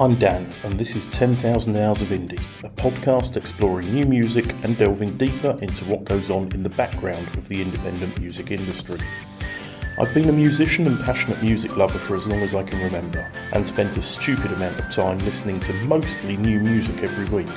I'm Dan, and this is 10,000 Hours of Indie, a podcast exploring new music and delving deeper into what goes on in the background of the independent music industry. I've been a musician and passionate music lover for as long as I can remember, and spent a stupid amount of time listening to mostly new music every week.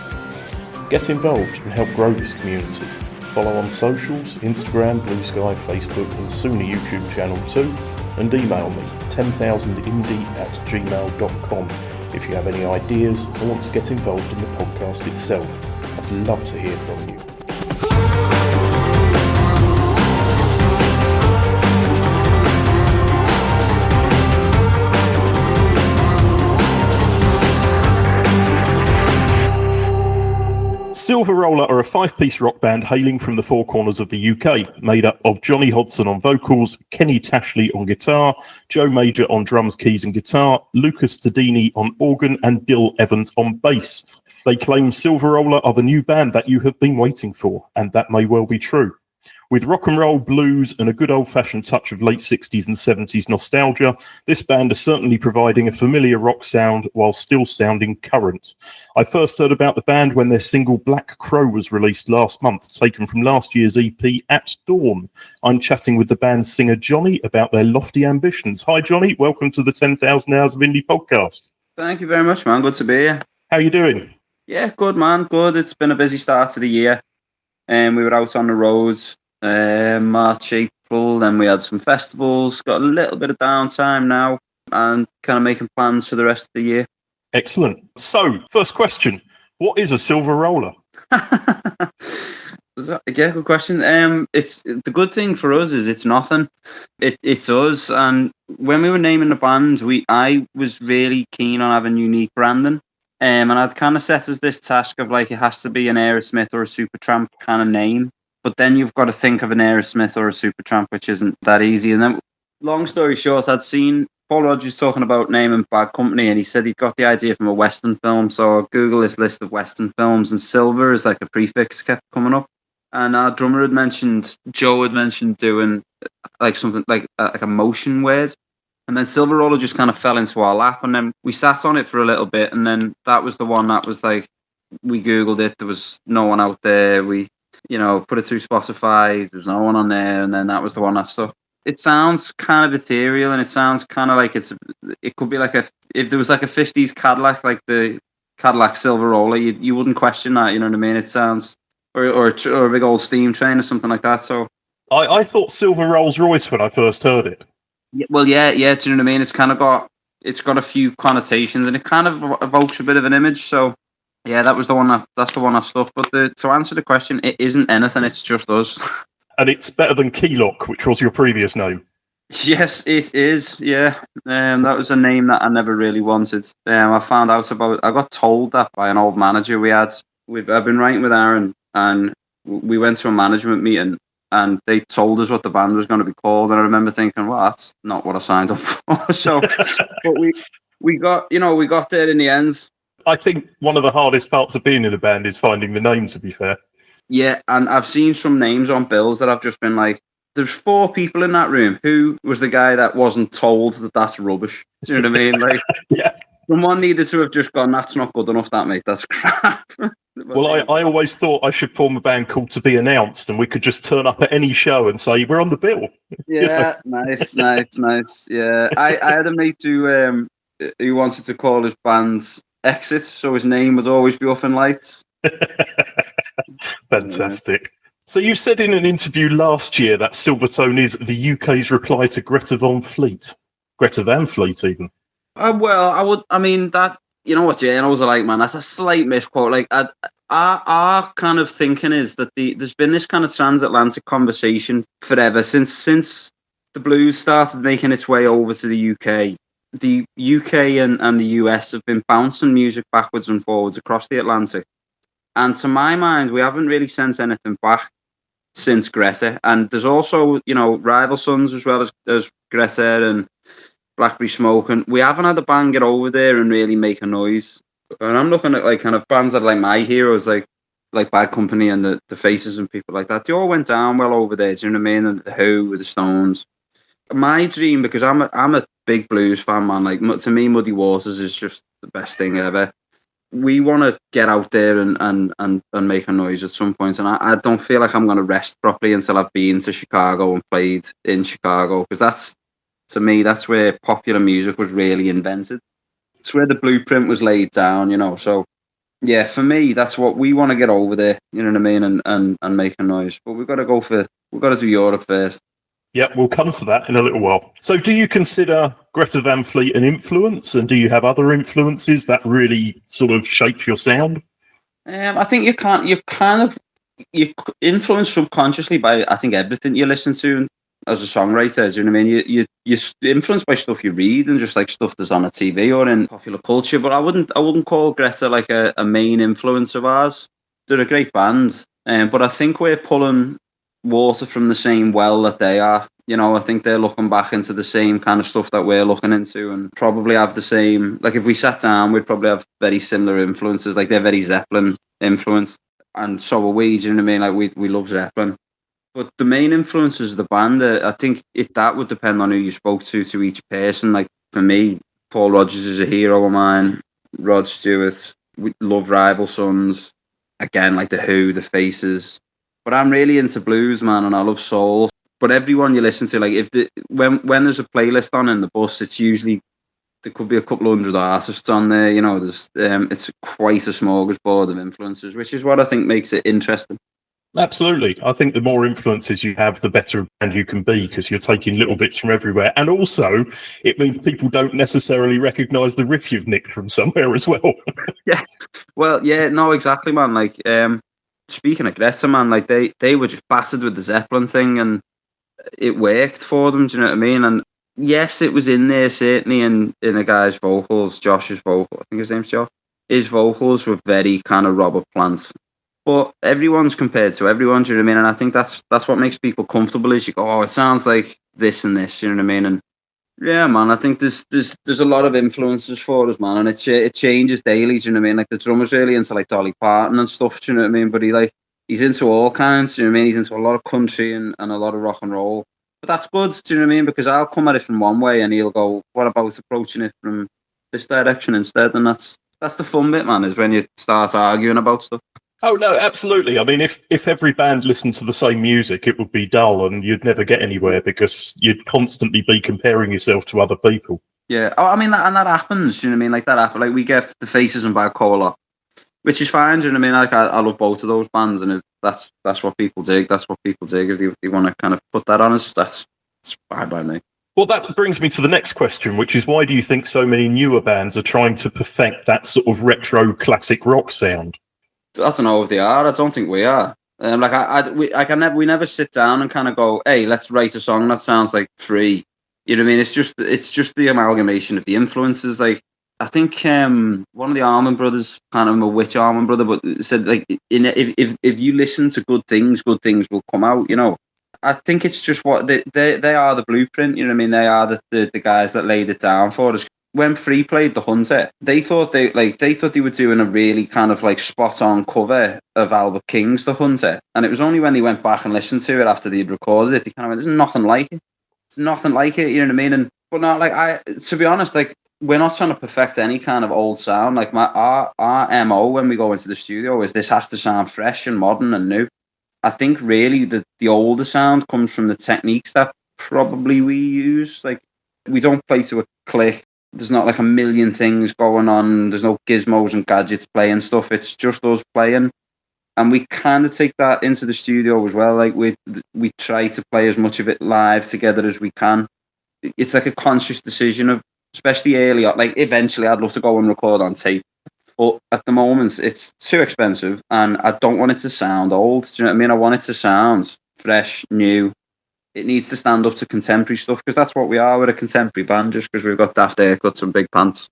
Get involved and help grow this community. Follow on socials, Instagram, Blue Sky, Facebook, and soon a YouTube channel too, and email me 10,000indie@gmail.com if you have any ideas or want to get involved in the podcast itself. I'd love to hear from you. Silveroller are a five-piece rock band hailing from the four corners of the UK, made up of Johnny Hodson on vocals, Kenny Tashley on guitar, Joe Major on drums, keys and guitar, Lucas Tadini on organ, and Dill Evans on bass. They claim Silveroller are the new band that you have been waiting for, and that may well be true. With rock and roll, blues, and a good old-fashioned touch of late 60s and 70s nostalgia, this band is certainly providing a familiar rock sound while still sounding current. I first heard about the band when their single Black Crow was released last month, taken from last year's EP At Dawn. I'm chatting with the band's singer Johnny about their lofty ambitions. Hi Johnny, welcome to the 10,000 Hours of Indie podcast. Thank you very much, man. Good to be here. How you doing? Yeah, good, man. Good. It's been a busy start to the year. We were out on the roads March, April, then we had some festivals, got a little bit of downtime now, and kind of making plans for the rest of the year. Excellent. So, first question, what is a Silveroller? Yeah, good question. It's the good thing for us is it's nothing. It's us, and when we were naming the band, I was really keen on having unique branding. And I'd kind of set as this task of like, it has to be an Aerosmith or a Supertramp kind of name. But then you've got to think of an Aerosmith or a Supertramp, which isn't that easy. And then, long story short, I'd seen Paul Rodgers talking about naming Bad Company, and he said he'd got the idea from a Western film. So I Googled this list of Western films, and silver is like a prefix kept coming up. And our drummer Joe had mentioned doing like something like a motion word. And then Silveroller just kind of fell into our lap. And then we sat on it for a little bit. And then that was the one that was like, we Googled it. There was no one out there. We put it through Spotify. There's no one on there, and then that was the one that stuck. It sounds kind of ethereal, and it sounds kind of like it could be like if there was like a 50s Cadillac, like the Cadillac Silveroller, you wouldn't question that. You know what I mean? It sounds or a big old steam train or something like that. So I thought Silver Rolls Royce when I first heard it. Well, yeah. Do you know what I mean? It's got a few connotations, and it kind of evokes a bit of an image. So. Yeah, that's the one that stuck. But to answer the question, it isn't anything. It's just us. And it's better than Keylock, which was your previous name. Yes, it is. Yeah, that was a name that I never really wanted. I found out about. I got told that by an old manager I've been writing with Aaron, and we went to a management meeting, and they told us what the band was going to be called. And I remember thinking, well, that's not what I signed up for. So, but we got there in the end. I think one of the hardest parts of being in a band is finding the name, to be fair. Yeah, and I've seen some names on bills that I've just been like, there's 4 people in that room. Who was the guy that wasn't told that that's rubbish? Do you know what I mean? Like, yeah. Someone needed to have just gone, that's not good enough, that, mate. That's crap. Well, I always thought I should form a band called To Be Announced, and we could just turn up at any show and say, we're on the bill. Yeah, nice. Yeah, I had a mate who wanted to call his band Exit, so his name would always be up in lights. Fantastic. Yeah. So you said in an interview last year that Silvertone is the UK's reply to Greta Van Fleet, even. I mean, that, you know what journals are like, man, that's a slight misquote. Like, our kind of thinking is that there's been this kind of transatlantic conversation forever since the blues started making its way over to the UK. The UK and the US have been bouncing music backwards and forwards across the Atlantic. And to my mind, we haven't really sent anything back since Greta. And there's also, Rival Sons as well as Greta and Blackberry Smoke. And we haven't had a band get over there and really make a noise. And I'm looking at like kind of bands that are like my heroes, like Bad Company and the Faces and people like that. They all went down well over there, do you know what I mean? And the Who with the Stones. My dream, because I'm a big blues fan, man. Like, to me, Muddy Waters is just the best thing ever. We want to get out there and make a noise at some point, and I don't feel like I'm going to rest properly until I've been to Chicago and played in Chicago, because to me, that's where popular music was really invented. It's where the blueprint was laid down, So, yeah, for me, that's what we want to get over there. You know what I mean, and make a noise. But we've got to do Europe first. Yeah, we'll come to that in a little while. So do you consider Greta Van Fleet an influence, and do you have other influences that really sort of shaped your sound? I think you influence subconsciously by, I think, everything you listen to as a songwriter. You know what I mean? You're influenced by stuff you read and just like stuff that's on a TV or in popular culture. But I wouldn't call Greta like a main influence of ours. They're a great band, but I think we're pulling water from the same well that they are. I think they're looking back into the same kind of stuff that we're looking into, and probably have the same, like if we sat down, we'd probably have very similar influences. Like they're very Zeppelin influenced, and so are we. Do you know what I mean? Like we love Zeppelin. But the main influences of the band, I think that would depend on who you spoke to each person. Like for me, Paul Rodgers is a hero of mine. Rod Stewart, we love Rival Sons. Again, like the Who, the Faces. But I'm really into blues, man, and I love soul. But everyone you listen to, like when there's a playlist on in the bus, it's usually, there could be a couple hundred artists on there. There's it's quite a smorgasbord of influences, which is what I think makes it interesting. Absolutely. I think the more influences you have, the better band you can be, because you're taking little bits from everywhere. And also, it means people don't necessarily recognise the riff you've nicked from somewhere as well. Yeah. Well, yeah, no, exactly, man. Like, speaking of Greta, man, like they were just battered with the Zeppelin thing, and it worked for them. Do you know what I mean? And yes, it was in there, certainly in a guy's vocals, Josh's vocal. I think his name's Josh. His vocals were very kind of Robert Plant. But everyone's compared to everyone, do you know what I mean? And I think that's what makes people comfortable, is you go, oh, it sounds like this and this, you know what I mean? And yeah, man, I think there's a lot of influences for us, man, and it changes daily, do you know what I mean? Like the drummer's really into like Dolly Parton and stuff, do you know what I mean? But he's into all kinds, do you know what I mean? He's into a lot of country and a lot of rock and roll. But that's good, do you know what I mean? Because I'll come at it from one way and he'll go, what about approaching it from this direction instead? And that's the fun bit, man, is when you start arguing about stuff. Oh, no, absolutely. I mean, if every band listened to the same music, it would be dull and you'd never get anywhere, because you'd constantly be comparing yourself to other people. Yeah. Oh, I mean, that happens, do you know what I mean? Like that happens. Like we get the Faces and Bad Cola, which is fine, do you know what I mean? Like I love both of those bands, and if that's what people dig. That's what people dig. If they want to kind of put that on us, that's fine by me. Well, that brings me to the next question, which is, why do you think so many newer bands are trying to perfect that sort of retro classic rock sound? I don't know if they are. I don't think we are. We never sit down and kind of go, hey, let's write a song that sounds like Free. You know what I mean? It's just the amalgamation of the influences. Like I think one of the Allman Brothers, kind of a which Allman Brother, but said like if you listen to good things will come out. I think it's just what they are, the blueprint. You know what I mean? They are the guys that laid it down for us. When Free played The Hunter, they thought they were doing a really kind of like spot on cover of Albert King's The Hunter, and it was only when they went back and listened to it after they'd recorded it, they kind of went, "There's nothing like it. It's nothing like it." You know what I mean? But not like to be honest, like we're not trying to perfect any kind of old sound. Like our MO when we go into the studio is this has to sound fresh and modern and new. I think really the older sound comes from the techniques that probably we use. Like we don't play to a click. There's not like a million things going on. There's no gizmos and gadgets playing stuff. It's just us playing. And we kind of take that into the studio as well. Like we try to play as much of it live together as we can. It's like a conscious decision of, especially early on, like eventually I'd love to go and record on tape. But at the moment it's too expensive and I don't want it to sound old. Do you know what I mean? I want it to sound fresh, new. It needs to stand up to contemporary stuff, because that's what we are. We're a contemporary band just because we've got daft haircuts and big pants.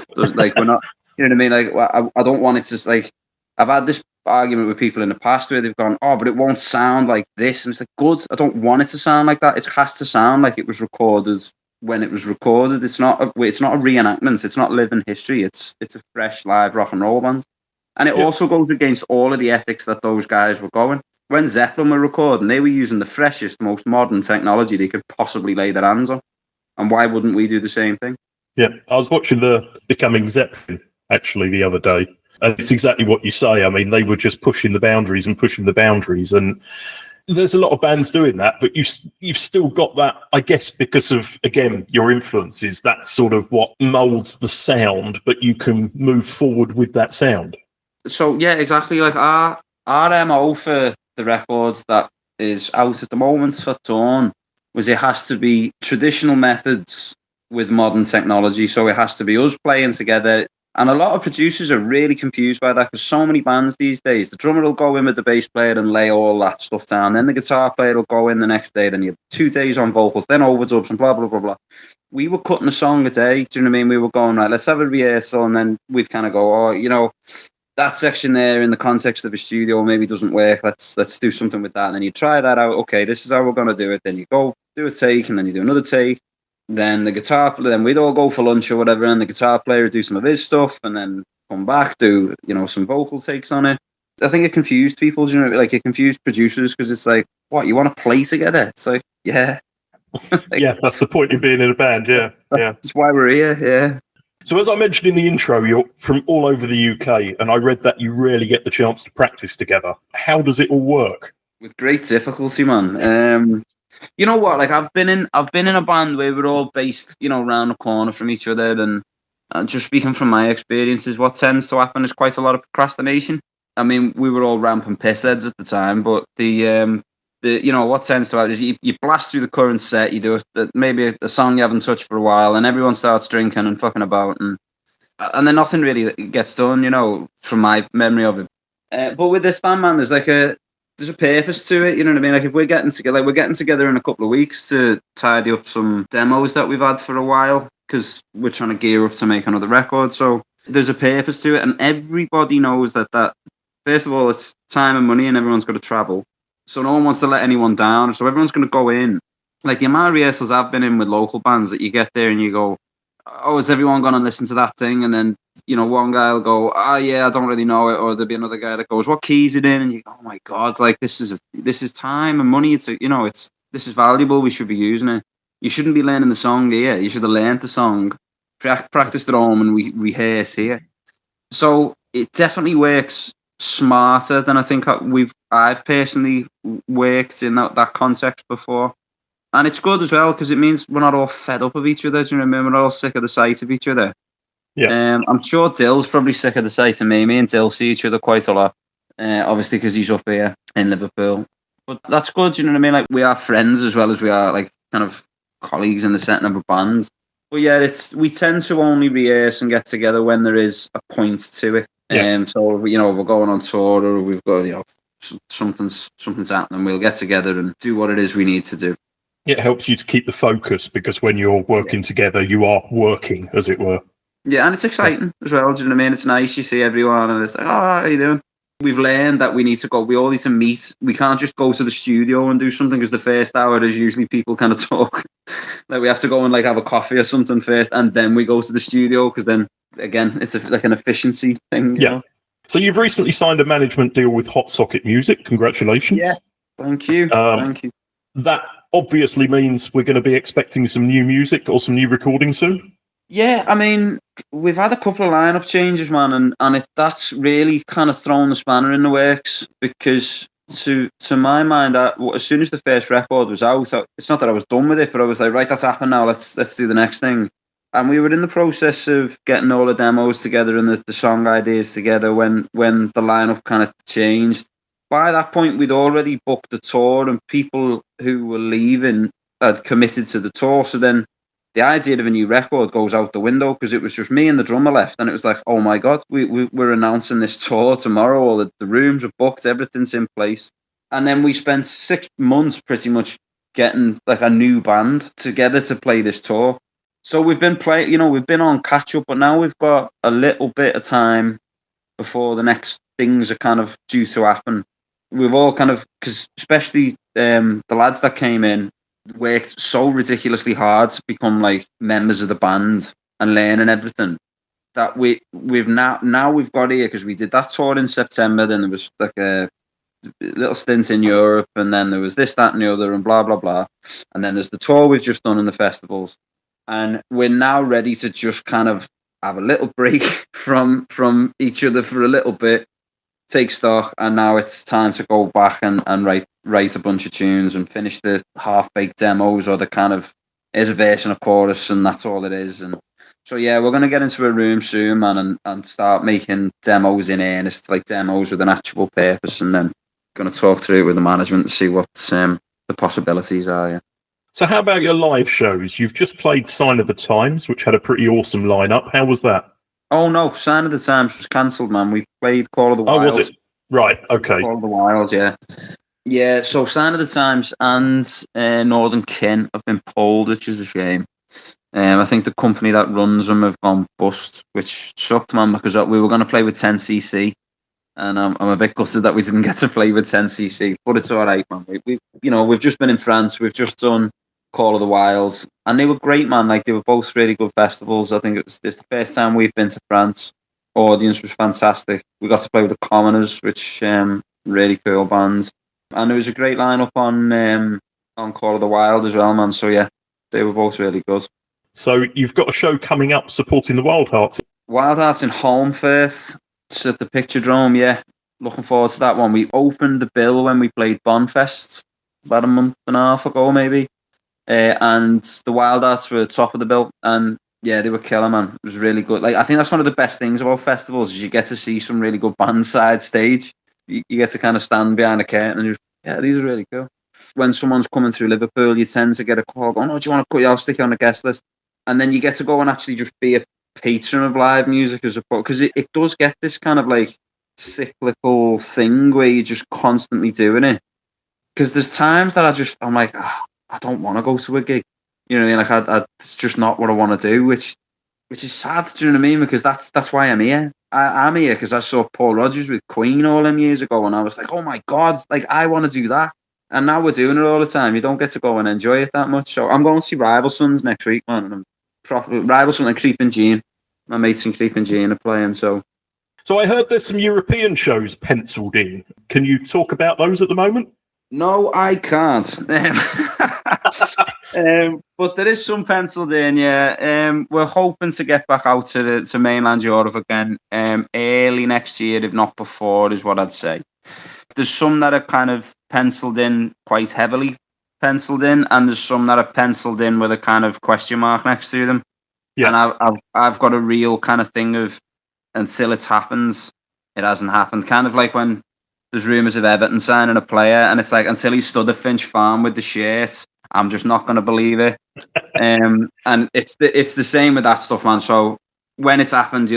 So like we're not, you know what I mean? Like I don't want it to, like, I've had this argument with people in the past where they've gone, oh, but it won't sound like this. And it's like, good. I don't want it to sound like that. It has to sound like it was recorded when it was recorded. It's not a reenactment. It's not living history. It's a fresh live rock and roll band. And it also goes against all of the ethics that those guys were going. When Zeppelin were recording, they were using the freshest, most modern technology they could possibly lay their hands on. And why wouldn't we do the same thing? Yeah, I was watching the Becoming Zeppelin actually the other day, and it's exactly what you say. I mean, they were just pushing the boundaries and pushing the boundaries, and there's a lot of bands doing that, but you've still got that, I guess, because of, again, your influences. That's sort of what molds the sound, but you can move forward with that sound. So yeah, exactly. Like our MO for the record that is out at the moment for Dawn was it has to be traditional methods with modern technology. So it has to be us playing together. And a lot of producers are really confused by that because so many bands these days, the drummer will go in with the bass player and lay all that stuff down. Then the guitar player will go in the next day. Then you have 2 days on vocals, then overdubs and blah, blah, blah, blah. We were cutting a song a day. Do you know what I mean? We were going, right, let's have a rehearsal. And then we'd kind of go, oh, you know, that section there in the context of a studio maybe doesn't work. Let's do something with that. And then you try that out. Okay, this is how we're going to do it. Then you go do a take and then you do another take. Then then we'd all go for lunch or whatever, and the guitar player would do some of his stuff, and then come back, do some vocal takes on it. I think it confused people, like it confused producers because it's like, what, you want to play together? It's like, yeah, Yeah, that's the point of being in a band. Yeah, yeah. That's why we're here. Yeah. So as I mentioned in the intro, you're from all over the UK, and I read that you rarely get the chance to practice together. How does it all work? With great difficulty, man. You know what? Like I've been in a band where we're all based, around the corner from each other, and just speaking from my experiences, what tends to happen is quite a lot of procrastination. I mean, we were all rampant pissheads at the time, but what tends to happen is you blast through the current set, you do maybe a song you haven't touched for a while, and everyone starts drinking and fucking about, and then nothing really gets done, from my memory of it. But with this band, man, there's a purpose to it, you know what I mean? Like if we're getting together in a couple of weeks to tidy up some demos that we've had for a while because we're trying to gear up to make another record. So there's a purpose to it, and everybody knows that first of all, it's time and money, and everyone's got to travel. So no one wants to let anyone down. So everyone's going to go in. Like the amount of rehearsals I've been in with local bands that you get there and you go, oh, is everyone going to listen to that thing? And then, one guy will go, oh, yeah, I don't really know it. Or there'll be another guy that goes, what key is it in? And you go, oh, my God, like this is time and money. This is valuable. We should be using it. You shouldn't be learning the song here. You should have learned the song, practiced at home, and we rehearse here. So it definitely works smarter than I think I've personally worked in that context before. And it's good as well because it means we're not all fed up of each other. Do you know what I mean? We're not all sick of the sight of each other. Yeah. I'm sure Dill's probably sick of the sight of me. Me and Dill see each other quite a lot, obviously because he's up here in Liverpool. But that's good, do you know what I mean? Like we are friends as well as we are like kind of colleagues in the setting of a band. But yeah, we tend to only rehearse and get together when there is a point to it. Yeah. So we're going on tour or we've got something's happening. We'll get together and do what it is we need to do. It helps you to keep the focus because when you're working together, you are working, as it were. Yeah, and it's exciting as well. Do you know what I mean? It's nice. You see everyone, and it's like, oh, how are you doing? We've learned that we all need to meet. We can't just go to the studio and do something because the first hour is usually people kind of talk. Like we have to go and like have a coffee or something first, and then we go to the studio because then again, it's like an efficiency thing. You know? So you've recently signed a management deal with Hot Socket Music. Congratulations. Yeah. Thank you. Thank you. That obviously means we're going to be expecting some new music or some new recording soon. Yeah, I mean, we've had a couple of lineup changes, man, and that's really kind of thrown the spanner in the works because to my mind, as soon as the first record was out, it's not that I was done with it, but I was like, right, that's happened now. Let's do the next thing. And we were in the process of getting all the demos together and the song ideas together when the lineup kind of changed. By that point, we'd already booked the tour, and people who were leaving had committed to the tour. So then the idea of a new record goes out the window because it was just me and the drummer left. And it was like, oh my God, we're announcing this tour tomorrow. All the rooms are booked, everything's in place. And then we spent 6 months pretty much getting like a new band together to play this tour. So we've been we've been on catch up, but now we've got a little bit of time before the next things are kind of due to happen. We've all kind of, because especially the lads that came in, worked so ridiculously hard to become like members of the band and learning everything that we've got here because we did that tour in September. Then there was like a little stint in Europe, and then there was this, that, and the other, and blah blah blah. And then there's the tour we've just done in the festivals. and we're now ready to just kind of have a little break from each other for a little bit, take stock, and now it's time to go back and write a bunch of tunes and finish the half-baked demos, or the kind of, is a verse and a chorus, and that's all it is. And so yeah, we're gonna get into a room soon, man, and start making demos in earnest, like demos with an actual purpose, and then gonna talk through it with the management and see what the possibilities are. Yeah. So how about your live shows? You've just played Sign of the Times, which had a pretty awesome lineup. How was that? Oh no, Sign of the Times was cancelled, man. We played Call of the Wild. Oh, was it? Right, okay. Call of the Wild, yeah. Yeah, so Sign of the Times and Northern Kin have been pulled, which is a shame. I think the company that runs them have gone bust, which sucked, man, because we were going to play with 10cc, and I'm a bit gutted that we didn't get to play with 10cc, but it's all right, man. We've just been in France. We've just done Call of the Wild, and they were great, man. Like, they were both really good festivals. I think it's the first time we've been to France. Audience was fantastic. We got to play with the Commoners, which really cool band, and there was a great lineup on Call of the Wild as well, man. So yeah, they were both really good. So you've got a show coming up supporting the Wild Hearts. Wild Hearts in Holmfirth. It's at the Picture Drome. Yeah, looking forward to that one. We opened the bill when we played Bonfest about a month and a half ago, maybe. And the Wild Hearts were top of the bill, and yeah, they were killer, man. It was really good. Like, I think that's one of the best things about festivals, is you get to see some really good bands side stage. You get to kind of stand behind a curtain and just, yeah, these are really cool. When someone's coming through Liverpool, you tend to get a call going, oh, do you want to put your stick on the guest list? And then you get to go and actually just be a patron of live music, as opposed, because it does get this kind of like cyclical thing where you're just constantly doing it. Because there's times that I'm like, I don't want to go to a gig. You know what I mean? Like, it's just not what I want to do, which is sad. Do you know what I mean? Because that's why I'm here. I'm here because I saw Paul Rodgers with Queen all them years ago, and I was like, oh my God, like, I want to do that. And now we're doing it all the time. You don't get to go and enjoy it that much. So I'm going to see Rival Sons next week, man. And Rival Sons and Creeping Jean. My mates in Creeping Jean are playing. So I heard there's some European shows penciled in. Can you talk about those at the moment? No, I can't. But there is some penciled in, yeah. We're hoping to get back out to mainland Europe again early next year, if not before, is what I'd say. There's some that are kind of penciled in, quite heavily penciled in, and there's some that are penciled in with a kind of question mark next to them. Yeah. And I've got a real kind of thing of, until it's happened, it hasn't happened. Kind of like when there's rumours of Everton signing a player, and it's like, until he stood at Finch Farm with the shirt, I'm just not going to believe it. And it's the same with that stuff, man. So when it's happened,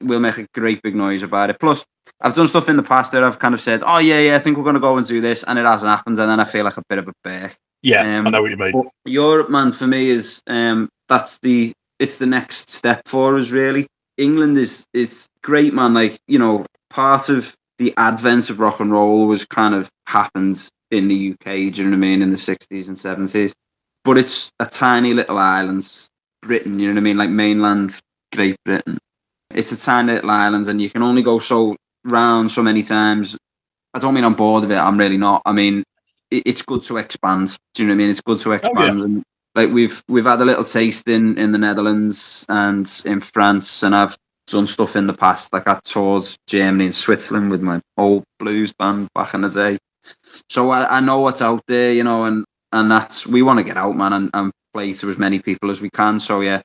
we'll make a great big noise about it. Plus, I've done stuff in the past that I've kind of said, oh yeah, I think we're going to go and do this, and it hasn't happened, and then I feel like a bit of a bear. Yeah, I know what you mean. But Europe, man, for me is it's the next step for us, really. England is great, man. Like, you know, part of the advent of rock and roll was kind of happened in the UK, do you know what I mean, in the 60s and 70s. But it's a tiny little island, Britain, you know what I mean, like mainland Great Britain. It's a tiny little island, and you can only go so round so many times. I don't mean I'm bored of it, I'm really not. I mean, it's good to expand, do you know what I mean? It's good to expand. Oh, yeah. And like, we've had a little taste in the Netherlands and in France, and I've done stuff in the past. Like, I toured Germany and Switzerland with my old blues band back in the day. So I know what's out there, you know, and that's, we want to get out, man, and play to as many people as we can. So yeah,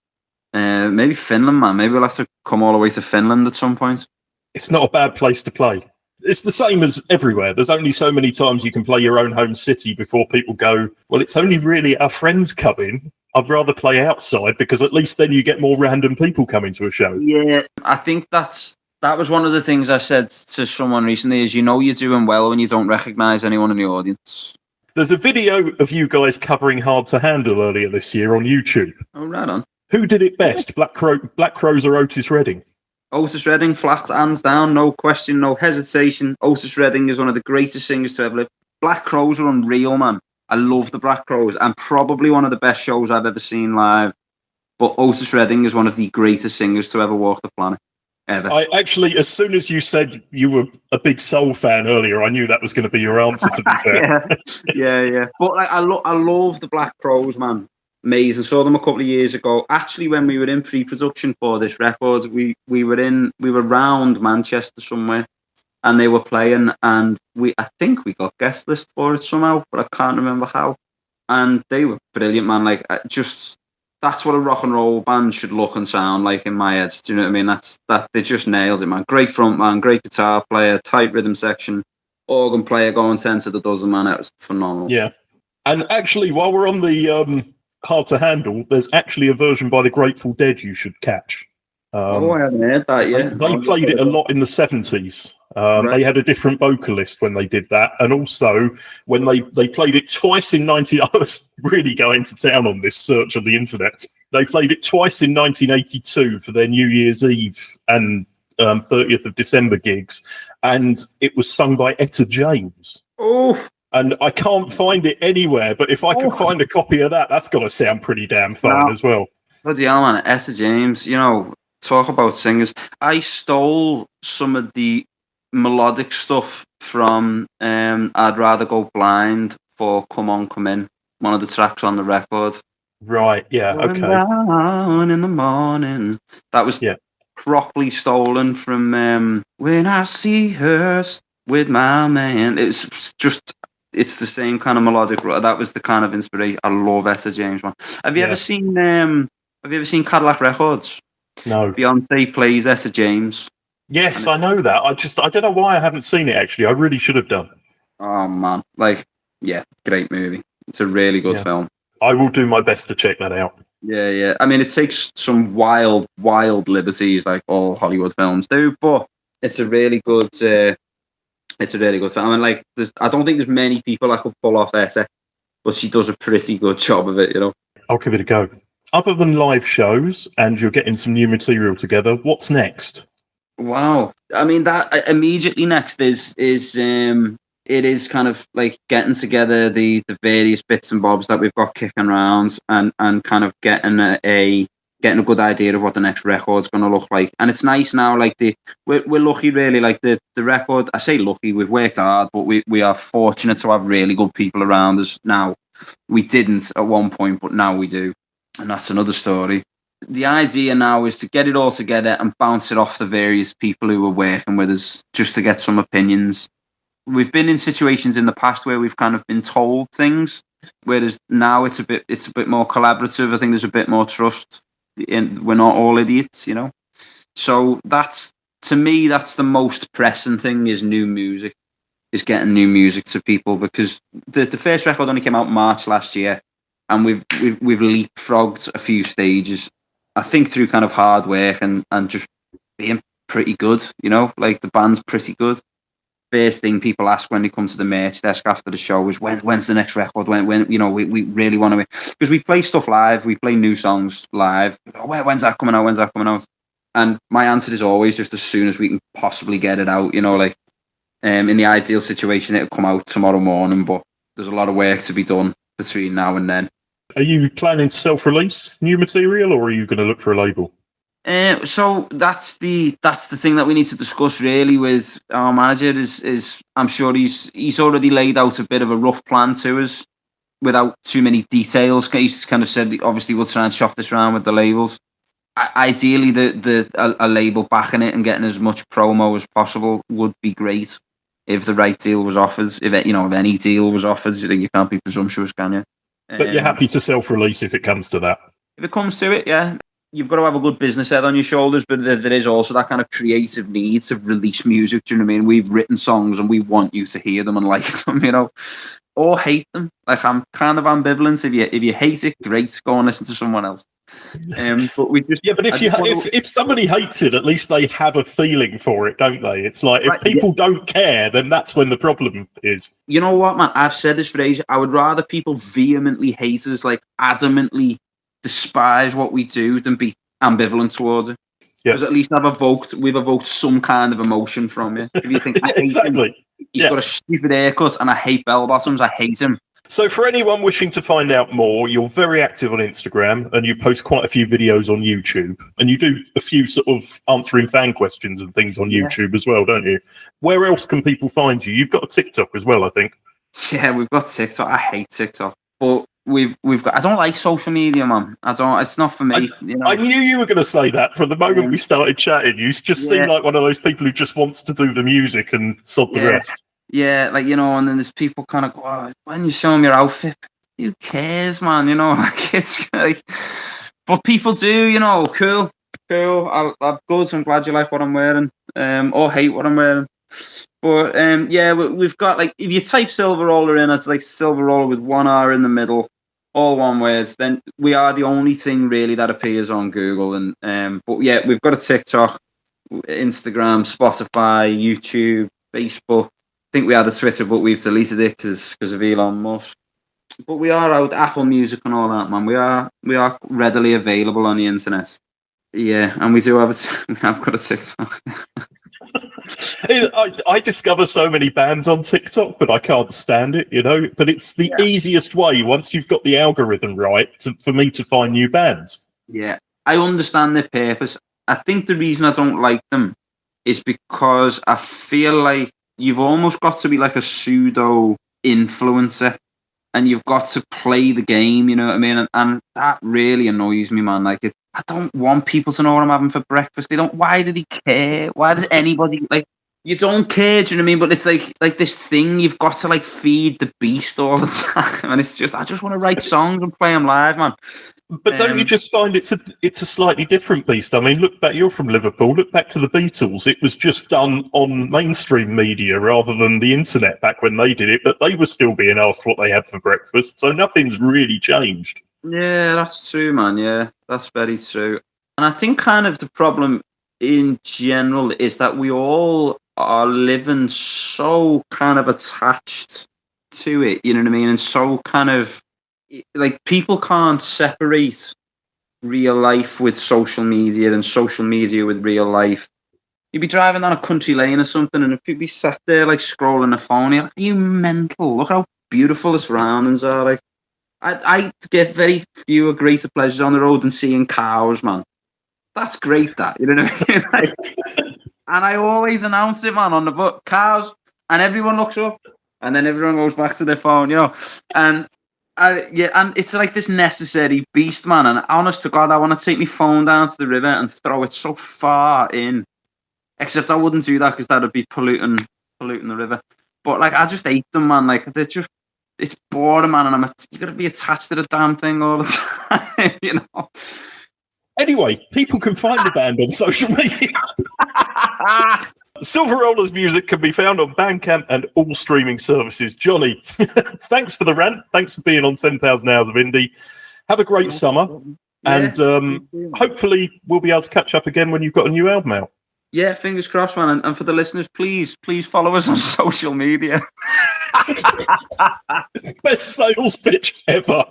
maybe Finland, man. Maybe we'll have to come all the way to Finland at some point. It's not a bad place to play. It's the same as everywhere. There's only so many times you can play your own home city before people go, well, it's only really our friends coming. I'd rather play outside, because at least then you get more random people coming to a show. Yeah, I think that was one of the things I said to someone recently, is, you know, you're doing well when you don't recognise anyone in the audience. There's a video of you guys covering Hard to Handle earlier this year on YouTube. Oh, right on. Who did it best, Black Crowes or Otis Redding? Otis Redding, flat, hands down, no question, no hesitation. Otis Redding is one of the greatest singers to ever live. Black Crowes are unreal, man. I love the Black Crowes, and probably one of the best shows I've ever seen live. But Otis Redding is one of the greatest singers to ever walk the planet, ever. I actually, as soon as you said you were a big soul fan earlier, I knew that was going to be your answer, to be fair. Yeah. But like, I love the Black Crowes, man. amazing. Saw them a couple of years ago. Actually, when we were in pre-production for this record, we were round Manchester somewhere, and they were playing, and I think we got guest list for it somehow, but I can't remember how. And they were brilliant, man. Like, just that's what a rock and roll band should look and sound like in my head. Do you know what I mean? That they just nailed it, man. Great front man, great guitar player, tight rhythm section, organ player going 10 to the dozen, man. It was phenomenal. Yeah. And actually, while we're on the Hard to Handle, there's actually a version by the Grateful Dead you should catch. I haven't heard that yet. They played it a lot in the 70s. Right. They had a different vocalist when they did that. And also, when they played it twice in 19... I was really going to town on this search on the internet. They played it twice in 1982 for their New Year's Eve and 30th of December gigs. And it was sung by Etta James. Oh, and I can't find it anywhere. But if I can find a copy of that, that's got to sound pretty damn fine as well. Bloody hell, man. Etta James, you know, talk about singers. I stole some of the melodic stuff from I'd Rather Go Blind for Come On, Come In, one of the tracks on the record. Right, yeah, okay. Down in the morning. That was properly stolen from When I See Her with My Man. It's the same kind of melodic. That was the kind of inspiration. I love Etta James, man. Have you ever seen Cadillac Records? No. Beyonce plays Etta James. Yes, I know that. I don't know why I haven't seen it, actually. I really should have done. Oh, man. Like, yeah, great movie. It's a really good film. I will do my best to check that out. Yeah, yeah. I mean, it takes some wild, wild liberties like all Hollywood films do, but it's a really good film. I mean, like, I don't think there's many people that could pull off Etta, but she does a pretty good job of it, you know. I'll give it a go. Other than live shows and you're getting some new material together, what's next? Wow. I mean, that immediately next is it is kind of like getting together the various bits and bobs that we've got kicking around and kind of getting a good idea of what the next record's going to look like. And it's nice now, like we're lucky really, like the record, I say lucky, we've worked hard, but we are fortunate to have really good people around us now. We didn't at one point, but now we do. And that's another story. The idea now is to get it all together and bounce it off the various people who are working with us just to get some opinions. We've been in situations in the past where we've kind of been told things, whereas now it's a bit more collaborative. I think there's a bit more trust. We're not all idiots, you know. So to me, that's the most pressing thing is new music, is getting new music to people, because the first record only came out March last year, and we've leapfrogged a few stages. I think through kind of hard work and just being pretty good, you know, like the band's pretty good. First thing people ask when they come to the merch desk after the show is when's the next record? When you know, we really want to, because we play stuff live, we play new songs live. When's that coming out? When's that coming out? And my answer is always just as soon as we can possibly get it out. You know, like in the ideal situation, it'll come out tomorrow morning, but there's a lot of work to be done between now and then. Are you planning to self-release new material, or are you going to look for a label? So that's the thing that we need to discuss really with our manager. Is I'm sure he's already laid out a bit of a rough plan to us without too many details. He's kind of said obviously we'll try and shop this around with the labels. Ideally, a label backing it and getting as much promo as possible would be great if the right deal was offered. If any deal was offered, you can't be presumptuous, can you? But you're happy to self-release if it comes to that? If it comes to it, yeah. You've got to have a good business head on your shoulders, but there is also that kind of creative need to release music. Do you know what I mean? We've written songs and we want you to hear them and like them, you know, or hate them. Like, I'm kind of ambivalent. If you hate it, great, go and listen to someone else. But we just but if somebody hates it, at least they have a feeling for it, don't they? It's like if people don't care, then that's when the problem is. You know what, man? I've said this phrase. I would rather people vehemently hate us, like adamantly despise what we do, than be ambivalent towards it. Because at least we've evoked some kind of emotion from you. If you think I hate him, he's got a stupid haircut and I hate bell bottoms, I hate him. So for anyone wishing to find out more, you're very active on Instagram and you post quite a few videos on YouTube, and you do a few sort of answering fan questions and things on YouTube as well, don't you? Where else can people find you? You've got a TikTok as well, I think. Yeah, we've got TikTok. I hate TikTok. But we've got. I don't like social media, man. I don't. It's not for me. I knew you were going to say that from the moment we started chatting. You just seem like one of those people who just wants to do the music and sod the rest. Yeah, like, and then there's people kind of go, oh, when you show them your outfit, who cares, man? Like, it's like, but people do, cool. I'm good. I'm glad you like what I'm wearing, or hate what I'm wearing. But we've got, like, if you type Silveroller in as like Silveroller with one R in the middle, all one words, then we are the only thing really that appears on Google. And but yeah, we've got a TikTok, Instagram, Spotify, YouTube, Facebook. I think we had a Twitter, but we've deleted it because of Elon Musk. But we are out, Apple Music and all that, man. We are readily available on the internet. Yeah, and we do have we have got a TikTok. I discover so many bands on TikTok, but I can't stand it, But it's the easiest way, once you've got the algorithm right, for me to find new bands. Yeah, I understand their purpose. I think the reason I don't like them is because I feel like you've almost got to be like a pseudo influencer, and you've got to play the game, you know what I mean? And that really annoys me, man. Like, I don't want people to know what I'm having for breakfast. Why do they care? Why does anybody, like, you don't care, do you know what I mean? But it's like this thing, you've got to, like, feed the beast all the time. And it's just, I just want to write songs and play them live, man. But don't you just find it's a slightly different beast? I mean, look back, you're from Liverpool, look back to the Beatles. It was just done on mainstream media rather than the internet back when they did it, but they were still being asked what they had for breakfast, so nothing's really changed. Yeah, that's true, man. Yeah, that's very true. And I think kind of the problem in general is that we all are living so kind of attached to it, you know what I mean? And so kind of, like, people can't separate real life with social media and social media with real life. You'd be driving down a country lane or something, and if you'd be sat there, like, scrolling the phone, you're like, are you mental? Look how beautiful the surroundings are. Like, I get very few greater pleasures on the road than seeing cows, man. That's great, that, you know what I mean? Like, and I always announce it, man, on the book, cows, and everyone looks up, and then everyone goes back to their phone, and and it's like this necessary beast, man. And honest to God, I want to take my phone down to the river and throw it so far in. Except I wouldn't do that because that would be polluting the river. But, like, I just hate them, man. Like, it's boring, man. And you got to be attached to the damn thing all the time, Anyway, people can find the band on social media. Silveroller's music can be found on Bandcamp and all streaming services. Johnny, thanks for the rant. Thanks for being on 10,000 Hours of Indie. Have a great summer. And hopefully we'll be able to catch up again when you've got a new album out. Yeah, fingers crossed, man. And for the listeners, please follow us on social media. Best sales pitch ever.